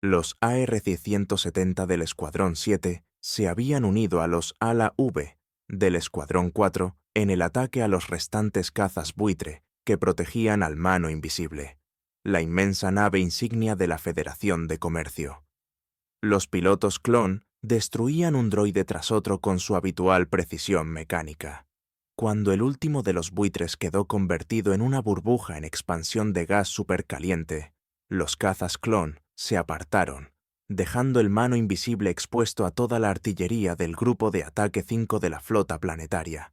Los ARC-170 del Escuadrón 7 se habían unido a los Ala-V del Escuadrón 4 en el ataque a los restantes cazas buitre que protegían al Mano Invisible, la inmensa nave insignia de la Federación de Comercio. Los pilotos clon destruían un droide tras otro con su habitual precisión mecánica. Cuando el último de los buitres quedó convertido en una burbuja en expansión de gas supercaliente, los cazas clon se apartaron, dejando el Mano Invisible expuesto a toda la artillería del Grupo de Ataque 5 de la Flota Planetaria.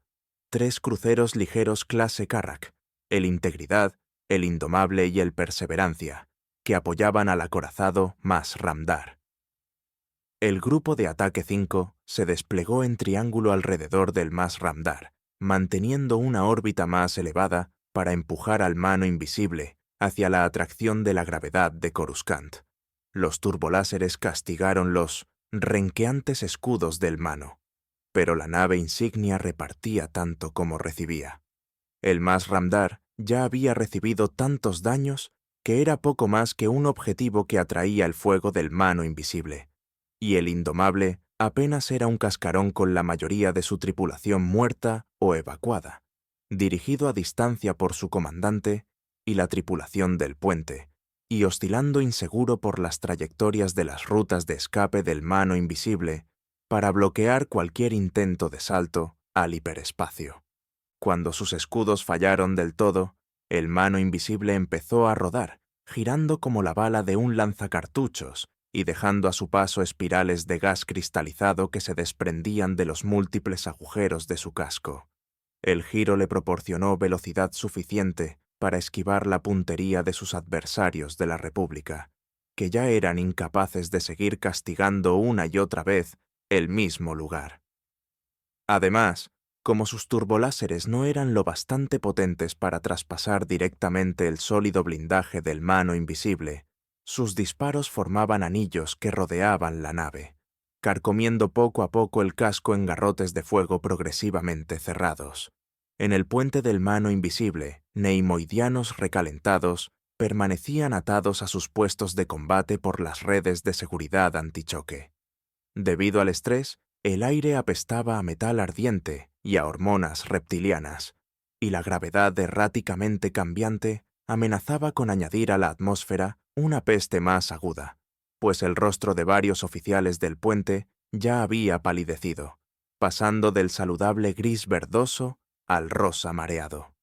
3 cruceros ligeros clase Carrack, el Integridad, el Indomable y el Perseverancia, que apoyaban al acorazado Mas Ramdar. El Grupo de Ataque 5 se desplegó en triángulo alrededor del Mas Ramdar, manteniendo una órbita más elevada para empujar al Mano Invisible hacia la atracción de la gravedad de Coruscant. Los turboláseres castigaron los renqueantes escudos del Mano, pero la nave insignia repartía tanto como recibía. El Mas Ramdar ya había recibido tantos daños que era poco más que un objetivo que atraía el fuego del Mano Invisible, y el Indomable apenas era un cascarón con la mayoría de su tripulación muerta o evacuada, dirigido a distancia por su comandante y la tripulación del puente, y oscilando inseguro por las trayectorias de las rutas de escape del Mano Invisible para bloquear cualquier intento de salto al hiperespacio. Cuando sus escudos fallaron del todo, el Mano Invisible empezó a rodar, girando como la bala de un lanzacartuchos y dejando a su paso espirales de gas cristalizado que se desprendían de los múltiples agujeros de su casco. El giro le proporcionó velocidad suficiente para esquivar la puntería de sus adversarios de la República, que ya eran incapaces de seguir castigando una y otra vez el mismo lugar. Además, como sus turboláseres no eran lo bastante potentes para traspasar directamente el sólido blindaje del Mano Invisible, sus disparos formaban anillos que rodeaban la nave, carcomiendo poco a poco el casco en garrotes de fuego progresivamente cerrados. En el puente del Mano Invisible, neimoidianos recalentados permanecían atados a sus puestos de combate por las redes de seguridad antichoque. Debido al estrés, el aire apestaba a metal ardiente y a hormonas reptilianas, y la gravedad erráticamente cambiante amenazaba con añadir a la atmósfera una peste más aguda, pues el rostro de varios oficiales del puente ya había palidecido, pasando del saludable gris verdoso al rosa mareado.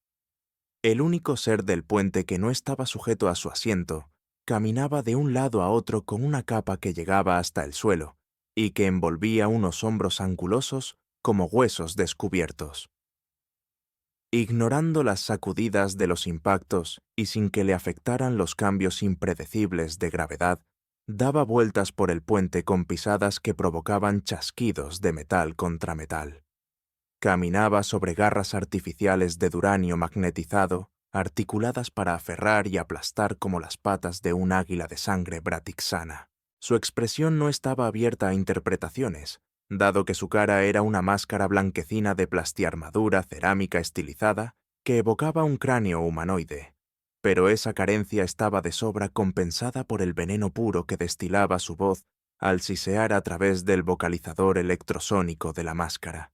El único ser del puente que no estaba sujeto a su asiento caminaba de un lado a otro con una capa que llegaba hasta el suelo y que envolvía unos hombros angulosos como huesos descubiertos. Ignorando las sacudidas de los impactos y sin que le afectaran los cambios impredecibles de gravedad, daba vueltas por el puente con pisadas que provocaban chasquidos de metal contra metal. Caminaba sobre garras artificiales de duranio magnetizado, articuladas para aferrar y aplastar como las patas de un águila de sangre bratixana. Su expresión no estaba abierta a interpretaciones, dado que su cara era una máscara blanquecina de plastiarmadura cerámica estilizada que evocaba un cráneo humanoide, pero esa carencia estaba de sobra compensada por el veneno puro que destilaba su voz al sisear a través del vocalizador electrosónico de la máscara.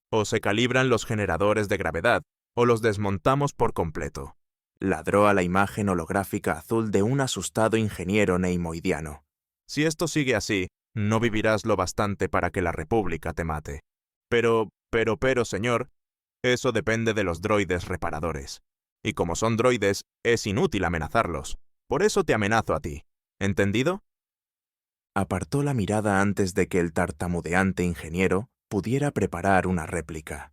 «O se calibran los generadores de gravedad, o los desmontamos por completo», ladró a la imagen holográfica azul de un asustado ingeniero neimoidiano. «Si esto sigue así, no vivirás lo bastante para que la República te mate. Pero, señor, eso depende de los droides reparadores. Y como son droides, es inútil amenazarlos. Por eso te amenazo a ti. ¿Entendido?» Apartó la mirada antes de que el tartamudeante ingeniero pudiera preparar una réplica.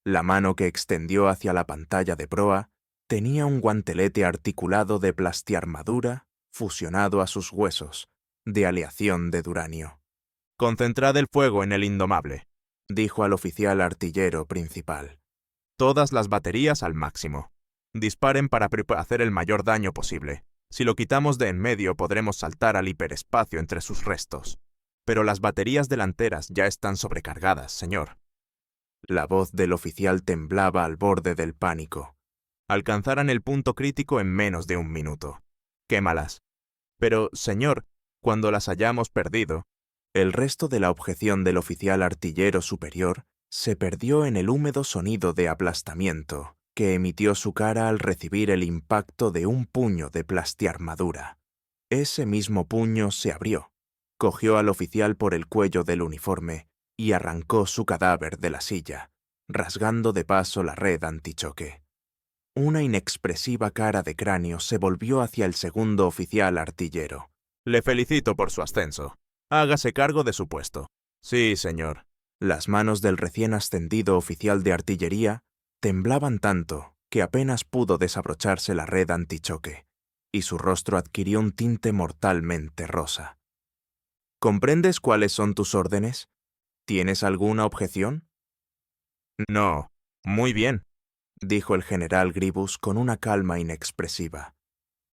La mano que extendió hacia la pantalla de proa tenía un guantelete articulado de plastiarmadura fusionado a sus huesos, de aleación de duranio. «Concentrad el fuego en el Indomable», dijo al oficial artillero principal. «Todas las baterías al máximo. Disparen para hacer el mayor daño posible. Si lo quitamos de en medio podremos saltar al hiperespacio entre sus restos. Pero las baterías delanteras ya están sobrecargadas, señor». La voz del oficial temblaba al borde del pánico. «Alcanzarán el punto crítico en menos de un minuto. Quémalas». «Pero, señor, Cuando las hayamos perdido, el resto de la objeción del oficial artillero superior se perdió en el húmedo sonido de aplastamiento que emitió su cara al recibir el impacto de un puño de plastiarmadura. Ese mismo puño se abrió, cogió al oficial por el cuello del uniforme y arrancó su cadáver de la silla, rasgando de paso la red antichoque. Una inexpresiva cara de cráneo se volvió hacia el segundo oficial artillero. «Le felicito por su ascenso. Hágase cargo de su puesto». «Sí, señor». Las manos del recién ascendido oficial de artillería temblaban tanto que apenas pudo desabrocharse la red antichoque, y su rostro adquirió un tinte mortalmente rosa. «¿Comprendes cuáles son tus órdenes? ¿Tienes alguna objeción?» «No. Muy bien», dijo el general Gribus con una calma inexpresiva.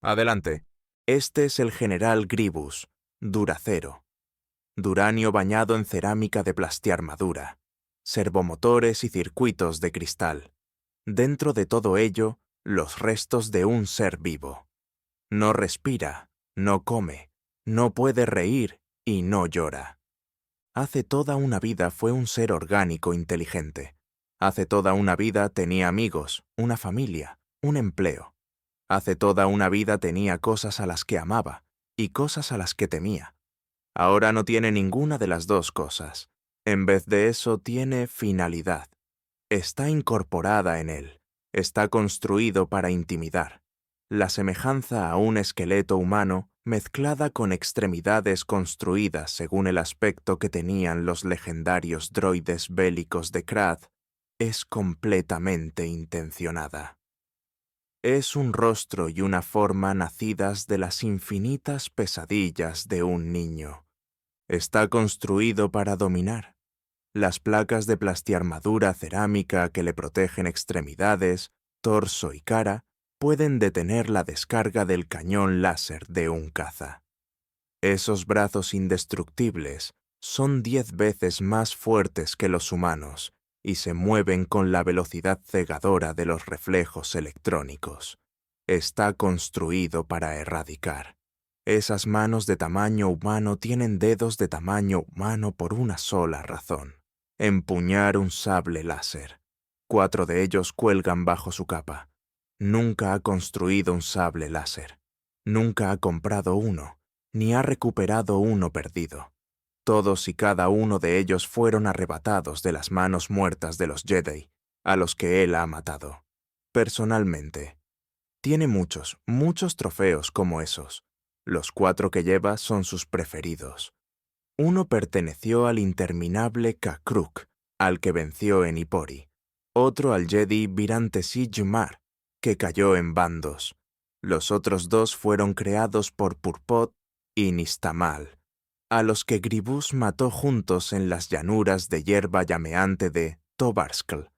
«Adelante». «Este es el general Gribus, Duracero. Duranio bañado en cerámica de plastiarmadura, servomotores y circuitos de cristal. Dentro de todo ello, los restos de un ser vivo. No respira, no come, no puede reír y no llora. Hace toda una vida fue un ser orgánico inteligente. Hace toda una vida tenía amigos, una familia, un empleo. Hace toda una vida tenía cosas a las que amaba y cosas a las que temía. Ahora no tiene ninguna de las dos cosas. En vez de eso tiene finalidad. Está incorporada en él. Está construido para intimidar. La semejanza a un esqueleto humano mezclada con extremidades construidas según el aspecto que tenían los legendarios droides bélicos de Krath es completamente intencionada. Es un rostro y una forma nacidas de las infinitas pesadillas de un niño. Está construido para dominar. Las placas de plastiarmadura cerámica que le protegen extremidades, torso y cara pueden detener la descarga del cañón láser de un caza. Esos brazos indestructibles son 10 veces más fuertes que los humanos y se mueven con la velocidad cegadora de los reflejos electrónicos. Está construido para erradicar. Esas manos de tamaño humano tienen dedos de tamaño humano por una sola razón: empuñar un sable láser. 4 de ellos cuelgan bajo su capa. Nunca ha construido un sable láser. Nunca ha comprado uno, ni ha recuperado uno perdido. Todos y cada uno de ellos fueron arrebatados de las manos muertas de los Jedi, a los que él ha matado. Personalmente. Tiene muchos, muchos trofeos como esos. Los 4 que lleva son sus preferidos. Uno perteneció al interminable Kakruk, al que venció en Ipori. Otro al Jedi Virantesi Jumar, que cayó en Bandos. Los otros 2 fueron creados por Purpot y Nistamal, a los que Gribus mató juntos en las llanuras de hierba llameante de Tobarskl,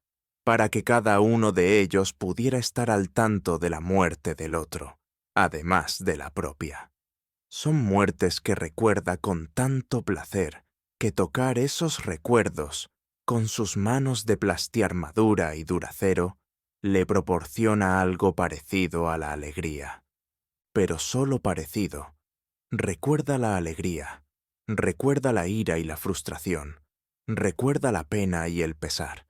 para que cada uno de ellos pudiera estar al tanto de la muerte del otro, además de la propia. Son muertes que recuerda con tanto placer que tocar esos recuerdos con sus manos de plastiarmadura y duracero le proporciona algo parecido a la alegría. Pero solo parecido. Recuerda la alegría, recuerda la ira y la frustración, recuerda la pena y el pesar.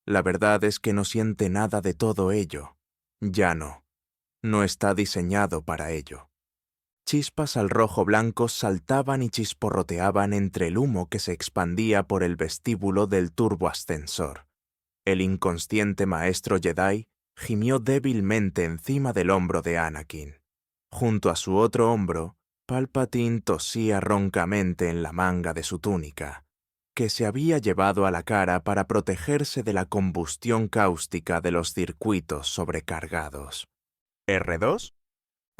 La verdad es que no siente nada de todo ello. Ya no. No está diseñado para ello. Chispas al rojo blanco saltaban y chisporroteaban entre el humo que se expandía por el vestíbulo del turboascensor. El inconsciente maestro Jedi gimió débilmente encima del hombro de Anakin. Junto a su otro hombro, Palpatine tosía roncamente en la manga de su túnica, que se había llevado a la cara para protegerse de la combustión cáustica de los circuitos sobrecargados. ¿R2?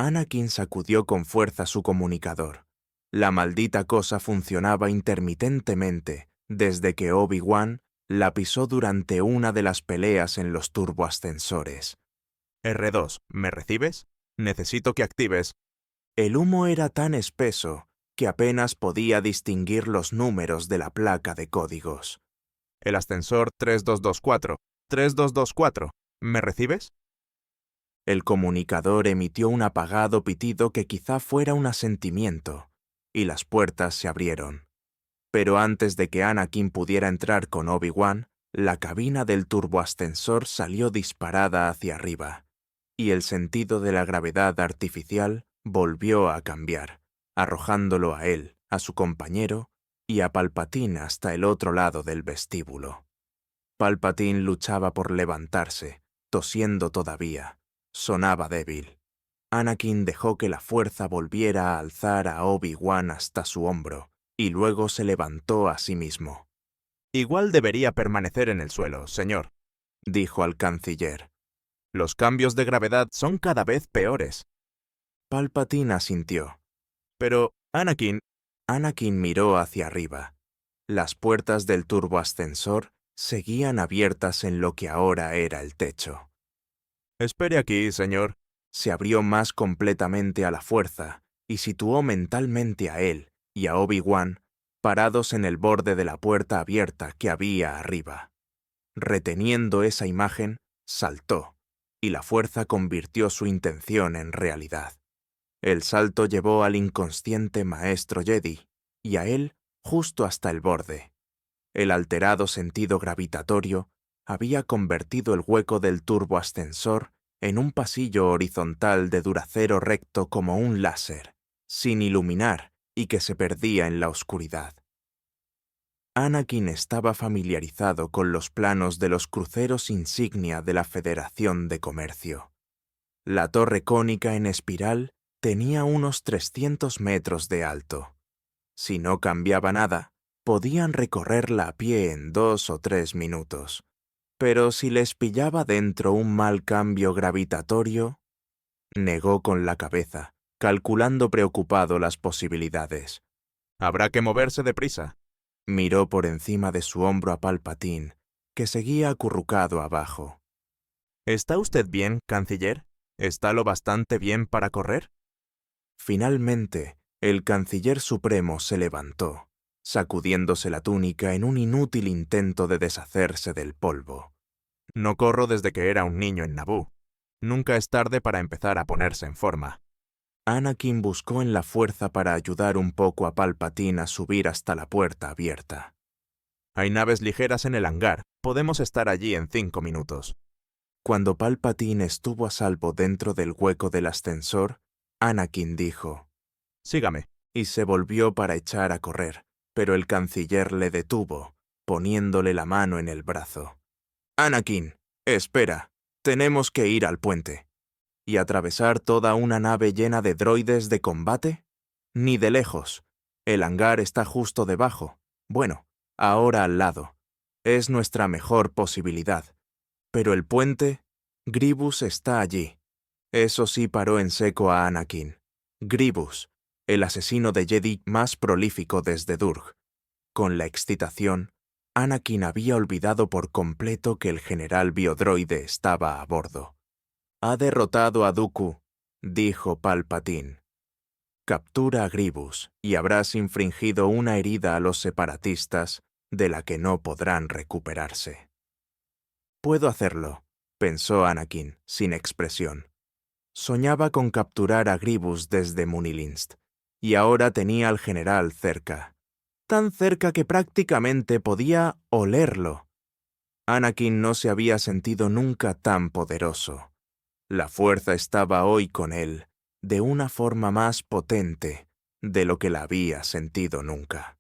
Anakin sacudió con fuerza su comunicador. La maldita cosa funcionaba intermitentemente desde que Obi-Wan la pisó durante una de las peleas en los turboascensores. R2, ¿me recibes? Necesito que actives. El humo era tan espeso que apenas podía distinguir los números de la placa de códigos. El ascensor 3224, 3224, ¿me recibes? El comunicador emitió un apagado pitido que quizá fuera un asentimiento, y las puertas se abrieron. Pero antes de que Anakin pudiera entrar con Obi-Wan, la cabina del turboascensor salió disparada hacia arriba, y el sentido de la gravedad artificial volvió a cambiar, arrojándolo a él, a su compañero, y a Palpatine hasta el otro lado del vestíbulo. Palpatine luchaba por levantarse, tosiendo todavía. Sonaba débil. Anakin dejó que la fuerza volviera a alzar a Obi-Wan hasta su hombro, y luego se levantó a sí mismo. Igual debería permanecer en el suelo, señor, dijo al canciller. Los cambios de gravedad son cada vez peores. Palpatine asintió. Pero, Anakin... Anakin miró hacia arriba. Las puertas del turboascensor seguían abiertas en lo que ahora era el techo. Espere aquí, señor. Se abrió más completamente a la fuerza y situó mentalmente a él y a Obi-Wan parados en el borde de la puerta abierta que había arriba. Reteniendo esa imagen, saltó, y la fuerza convirtió su intención en realidad. El salto llevó al inconsciente maestro Jedi, y a él justo hasta el borde. El alterado sentido gravitatorio había convertido el hueco del turboascensor en un pasillo horizontal de duracero recto como un láser, sin iluminar y que se perdía en la oscuridad. Anakin estaba familiarizado con los planos de los cruceros insignia de la Federación de Comercio. La torre cónica en espiral tenía unos 300 metros de alto. Si no cambiaba nada, podían recorrerla a pie en 2 o 3 minutos. Pero si les pillaba dentro un mal cambio gravitatorio, negó con la cabeza, calculando preocupado las posibilidades. Habrá que moverse deprisa. Miró por encima de su hombro a Palpatine, que seguía acurrucado abajo. ¿Está usted bien, canciller? ¿Está lo bastante bien para correr? Finalmente, el canciller supremo se levantó, sacudiéndose la túnica en un inútil intento de deshacerse del polvo. No corro desde que era un niño en Naboo. Nunca es tarde para empezar a ponerse en forma. Anakin buscó en la fuerza para ayudar un poco a Palpatine a subir hasta la puerta abierta. Hay naves ligeras en el hangar. Podemos estar allí en 5 minutos. Cuando Palpatine estuvo a salvo dentro del hueco del ascensor, Anakin dijo: «Sígame», y se volvió para echar a correr, pero el canciller le detuvo, poniéndole la mano en el brazo. «Anakin, espera, tenemos que ir al puente». ¿Y atravesar toda una nave llena de droides de combate? Ni de lejos. El hangar está justo debajo. Bueno, ahora al lado. Es nuestra mejor posibilidad. Pero el puente, Grievous está allí. Eso sí paró en seco a Anakin. Grievous, el asesino de Jedi más prolífico desde Durg. Con la excitación, Anakin había olvidado por completo que el general biodroide estaba a bordo. «Ha derrotado a Dooku», dijo Palpatine. «Captura a Grievous y habrás infringido una herida a los separatistas de la que no podrán recuperarse». «Puedo hacerlo», pensó Anakin, sin expresión. Soñaba con capturar a Grievous desde Munilinst, y ahora tenía al general cerca. Tan cerca que prácticamente podía olerlo. Anakin no se había sentido nunca tan poderoso. La fuerza estaba hoy con él, de una forma más potente de lo que la había sentido nunca.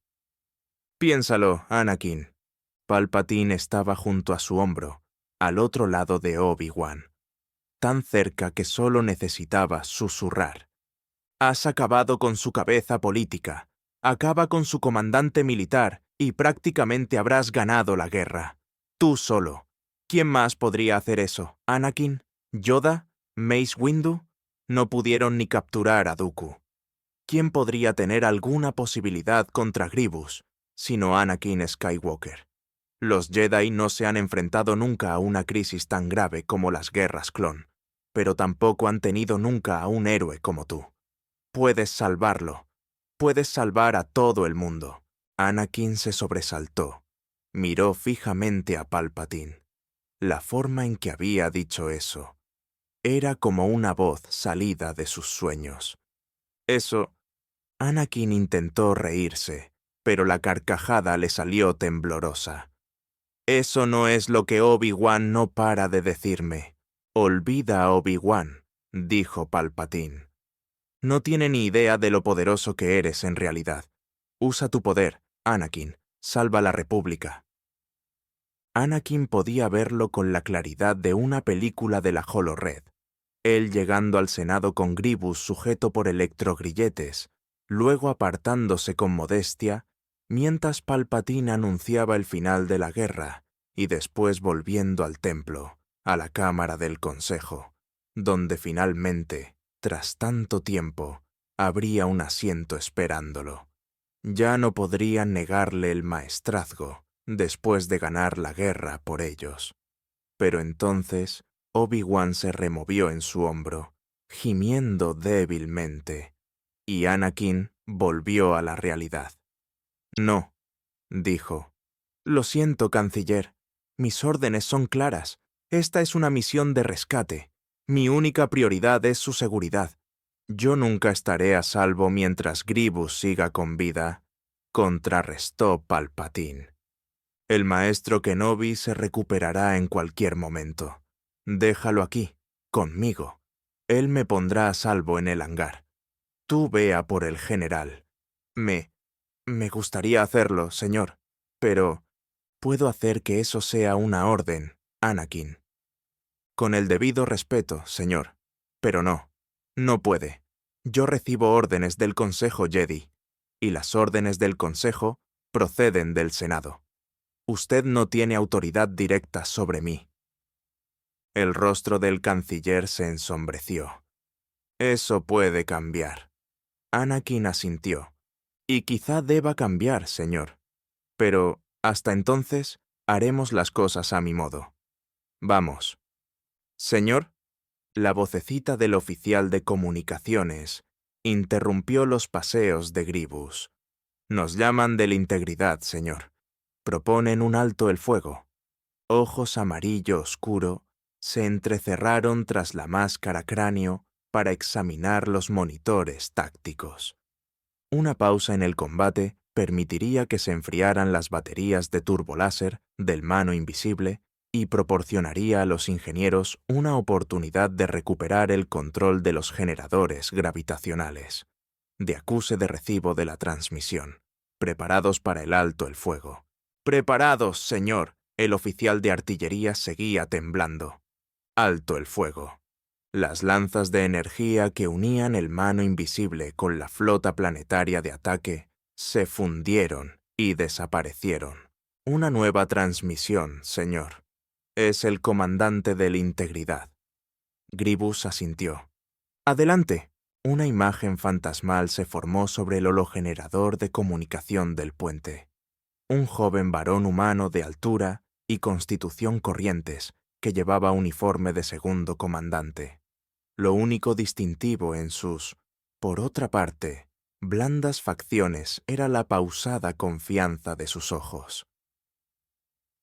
«Piénsalo, Anakin». Palpatine estaba junto a su hombro, al otro lado de Obi-Wan, tan cerca que solo necesitaba susurrar. «Has acabado con su cabeza política, acaba con su comandante militar y prácticamente habrás ganado la guerra. Tú solo. ¿Quién más podría hacer eso, Anakin? ¿Yoda? ¿Mace Windu? No pudieron ni capturar a Dooku. ¿Quién podría tener alguna posibilidad contra Grievous, sino Anakin Skywalker? Los Jedi no se han enfrentado nunca a una crisis tan grave como las guerras clon, pero tampoco han tenido nunca a un héroe como tú. Puedes salvarlo. Puedes salvar a todo el mundo». Anakin se sobresaltó. Miró fijamente a Palpatine. La forma en que había dicho eso era como una voz salida de sus sueños. Anakin intentó reírse, pero la carcajada le salió temblorosa. Eso no es lo que Obi-Wan no para de decirme. Olvida a Obi-Wan, dijo Palpatine. No tiene ni idea de lo poderoso que eres en realidad. Usa tu poder, Anakin. Salva la República. Anakin podía verlo con la claridad de una película de la Holo-Red. Él llegando al Senado con Grievous sujeto por electrogrilletes, luego apartándose con modestia, mientras Palpatine anunciaba el final de la guerra, y después volviendo al templo, a la Cámara del Consejo, donde finalmente, tras tanto tiempo, habría un asiento esperándolo. Ya no podrían negarle el maestrazgo, después de ganar la guerra por ellos. Pero entonces Obi-Wan se removió en su hombro, gimiendo débilmente, y Anakin volvió a la realidad. No, dijo. Lo siento, canciller. Mis órdenes son claras. Esta es una misión de rescate. Mi única prioridad es su seguridad. Yo nunca estaré a salvo mientras Grievous siga con vida, contrarrestó Palpatine. El maestro Kenobi se recuperará en cualquier momento. Déjalo aquí, conmigo. Él me pondrá a salvo en el hangar. Tú ve a por el general. Me gustaría hacerlo, señor, pero puedo hacer que eso sea una orden, Anakin. Con el debido respeto, señor. Pero no puede. Yo recibo órdenes del Consejo Jedi, y las órdenes del Consejo proceden del Senado. Usted no tiene autoridad directa sobre mí. El rostro del canciller se ensombreció. Eso puede cambiar. Anakin asintió. Y quizá deba cambiar, señor. Pero, hasta entonces, haremos las cosas a mi modo. Vamos. Señor, la vocecita del oficial de comunicaciones interrumpió los paseos de Grievous. Nos llaman de la integridad, señor. Proponen un alto el fuego. Ojos amarillo oscuro se entrecerraron tras la máscara cráneo para examinar los monitores tácticos. Una pausa en el combate permitiría que se enfriaran las baterías de turboláser del mano invisible y proporcionaría a los ingenieros una oportunidad de recuperar el control de los generadores gravitacionales, de acuse de recibo de la transmisión, preparados para el alto el fuego. «¡Preparados, señor!» El oficial de artillería seguía temblando. Alto el fuego. Las lanzas de energía que unían el mano invisible con la flota planetaria de ataque se fundieron y desaparecieron. Una nueva transmisión, señor. Es el comandante de la integridad. Grievous asintió. Adelante. Una imagen fantasmal se formó sobre el hologenerador de comunicación del puente. Un joven varón humano de altura y constitución corrientes que llevaba uniforme de segundo comandante. Lo único distintivo en sus, por otra parte, blandas facciones era la pausada confianza de sus ojos.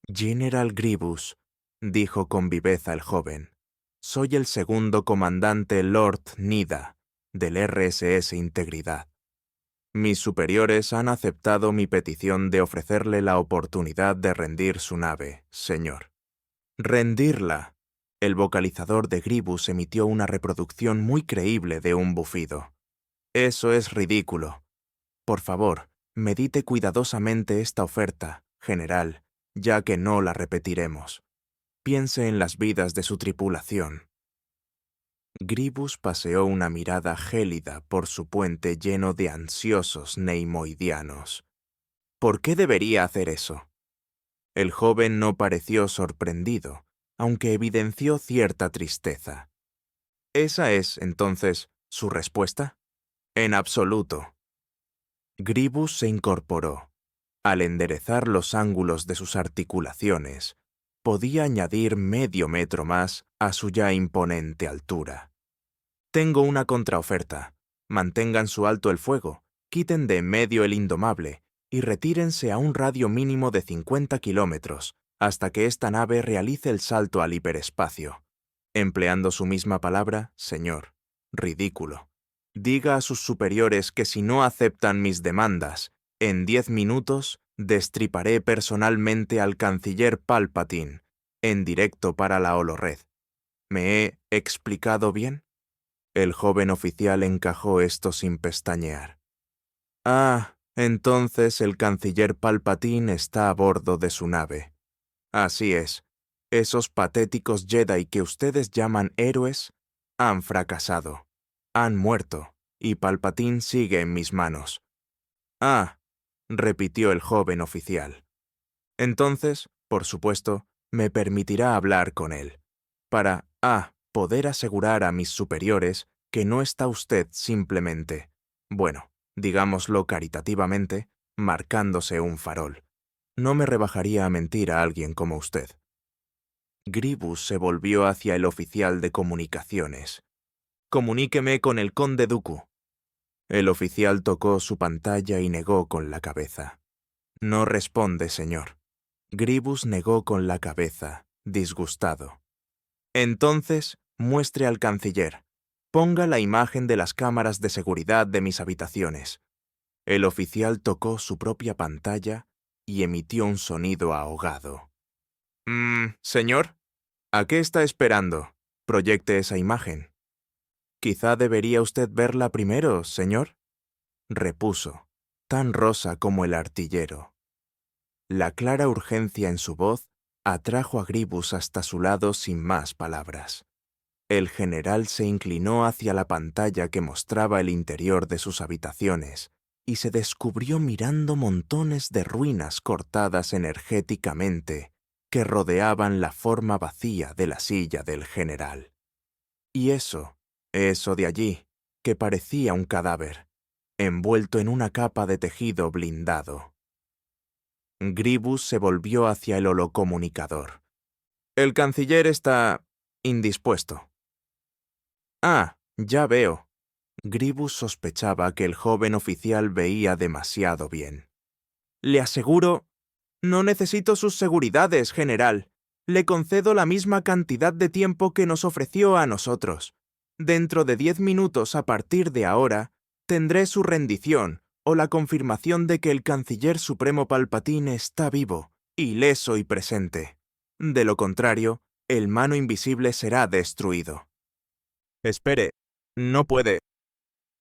General Grievous, dijo con viveza el joven, soy el segundo comandante Lord Nida, del RSS Integridad. Mis superiores han aceptado mi petición de ofrecerle la oportunidad de rendir su nave, señor. «Rendirla». El vocalizador de Grievous emitió una reproducción muy creíble de un bufido. «Eso es ridículo. Por favor, medite cuidadosamente esta oferta, general, ya que no la repetiremos. Piense en las vidas de su tripulación». Grievous paseó una mirada gélida por su puente lleno de ansiosos neimoidianos. ¿Por qué debería hacer eso? El joven no pareció sorprendido, aunque evidenció cierta tristeza. ¿Esa es, entonces, su respuesta? En absoluto. Grievous se incorporó. Al enderezar los ángulos de sus articulaciones, podía añadir medio metro más a su ya imponente altura. Tengo una contraoferta. Mantengan su alto el fuego, quiten de en medio el indomable y retírense a un radio mínimo de 50 kilómetros hasta que esta nave realice el salto al hiperespacio. Empleando su misma palabra, señor. Ridículo. Diga a sus superiores que si no aceptan mis demandas, en 10 minutos destriparé personalmente al canciller Palpatine, en directo para la Holored. ¿Me he explicado bien? El joven oficial encajó esto sin pestañear. Ah, entonces el canciller Palpatine está a bordo de su nave. Así es. Esos patéticos Jedi que ustedes llaman héroes han fracasado, han muerto, y Palpatine sigue en mis manos. Ah, repitió el joven oficial. Entonces, por supuesto, me permitirá hablar con él, para, poder asegurar a mis superiores que no está usted simplemente, bueno, digámoslo caritativamente, marcándose un farol. No me rebajaría a mentir a alguien como usted. Grievous se volvió hacia el oficial de comunicaciones. Comuníqueme con el conde Dooku. El oficial tocó su pantalla y negó con la cabeza. No responde, señor. Grievous negó con la cabeza, disgustado. Entonces, muestre al canciller. Ponga la imagen de las cámaras de seguridad de mis habitaciones. El oficial tocó su propia pantalla y emitió un sonido ahogado. Señor, ¿a qué está esperando? Proyecte esa imagen. Quizá debería usted verla primero, señor, repuso, tan rosa como el artillero. La clara urgencia en su voz atrajo a Grievous hasta su lado sin más palabras. El general se inclinó hacia la pantalla que mostraba el interior de sus habitaciones y se descubrió mirando montones de ruinas cortadas energéticamente que rodeaban la forma vacía de la silla del general. Y eso de allí, que parecía un cadáver, envuelto en una capa de tejido blindado. Grievous se volvió hacia el holocomunicador. El canciller está indispuesto. Ah, ya veo. Grievous sospechaba que el joven oficial veía demasiado bien. Le aseguro, no necesito sus seguridades, general. Le concedo la misma cantidad de tiempo que nos ofreció a nosotros. Dentro de 10 minutos a partir de ahora, tendré su rendición o la confirmación de que el canciller supremo Palpatine está vivo, ileso y presente. De lo contrario, el mano invisible será destruido. Espere, no puede.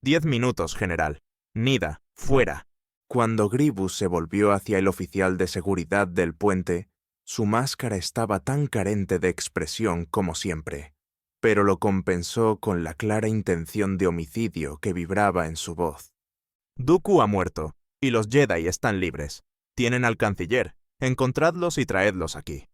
10 minutos, general. Nida, fuera. Cuando Grievous se volvió hacia el oficial de seguridad del puente, su máscara estaba tan carente de expresión como siempre, pero lo compensó con la clara intención de homicidio que vibraba en su voz. Dooku ha muerto, y los Jedi están libres. Tienen al canciller. Encontradlos y traedlos aquí.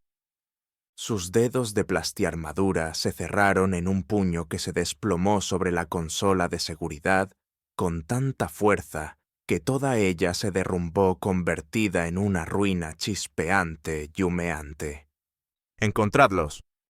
Sus dedos de plastiarmadura se cerraron en un puño que se desplomó sobre la consola de seguridad con tanta fuerza que toda ella se derrumbó convertida en una ruina chispeante y humeante. Encontradlos.